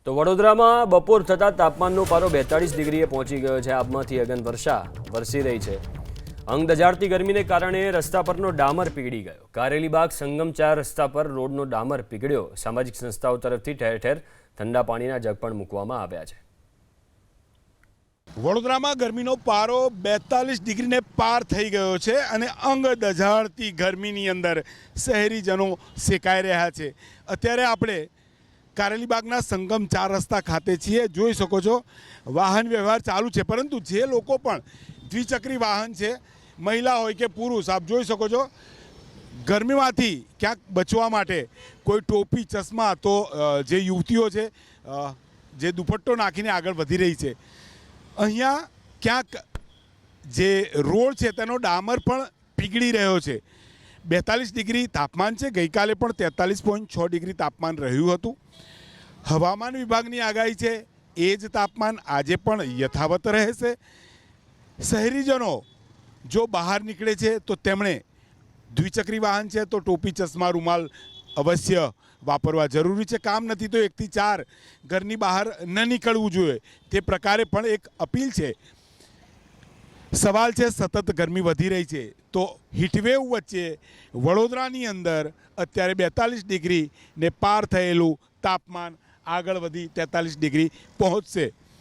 તો વડોદરામાં બપોર થતાં તાપમાનનો પારો 42 ડિગ્રીએ પહોંચી ગયો છે। આબમાંથી અગન વર્ષા વરસી રહી છે। અંગ દજાડતી ગરમીને કારણે રસ્તા પરનો ડામર પીગળી ગયો। કારેલીબાગ સંગમ 4 રસ્તા પર રોડનો ડામર પીગળ્યો। સામાજિક સંસ્થાઓ તરફથી ઠેર ઠેર ઠંડા પાણીના જગ પણ મૂકવામાં આવ્યા છે। વડોદરામાં ગરમીનો પારો 42 ડિગ્રીને પાર થઈ ગયો છે અને અંગ દઝાડતી ગરમીની અંદર શહેરીજનો સેકાઈ રહ્યા છે। અત્યારે આપણે કારેલીબાગના સંગમ 4 રસ્તા ખાતે છીએ। જોઈ શકો છો વાહન વ્યવહાર ચાલુ છે, પરંતુ જે લોકો પણ દ્વિચક્રી વાહન છે, મહિલા હોય કે પુરુષ, આપ જોઈ શકો છો ગરમીમાંથી ક્યાંક બચવા માટે કોઈ ટોપી ચશ્મા, તો જે યુવતીઓ છે જે દુપટ્ટો નાખીને આગળ વધી રહી છે। અહીંયા ક્યાંક જે રોડ છે તેનો ડામર પણ પીગળી રહ્યો છે। 42 ડિગ્રી તાપમાન છે। ગઈકાલે પણ 43.6 ડિગ્રી તાપમાન રહ્યું હતું। હવામાન વિભાગની આગાહી છે એ જ તાપમાન આજે પણ યથાવત રહેશે। શહેરીજનો જો બહાર નીકળે છે તો તેમણે દ્વિચક્રી વાહન છે તો ટોપી ચશ્મા રૂમાલ અવશ્ય વાપરવા જરૂરી છે। કામ નથી તો 1 થી 4 ઘરની બહાર ન નીકળવું જોઈએ, તે પ્રકારે પણ એક અપીલ છે। સવાલ છે સતત ગરમી વધી રહી છે તો હીટવેવ વચ્ચે વડોદરાની અંદર અત્યારે 42 ડિગ્રીને પાર થયેલું તાપમાન આગળ વધી 43 ડિગ્રી પહોંચશે।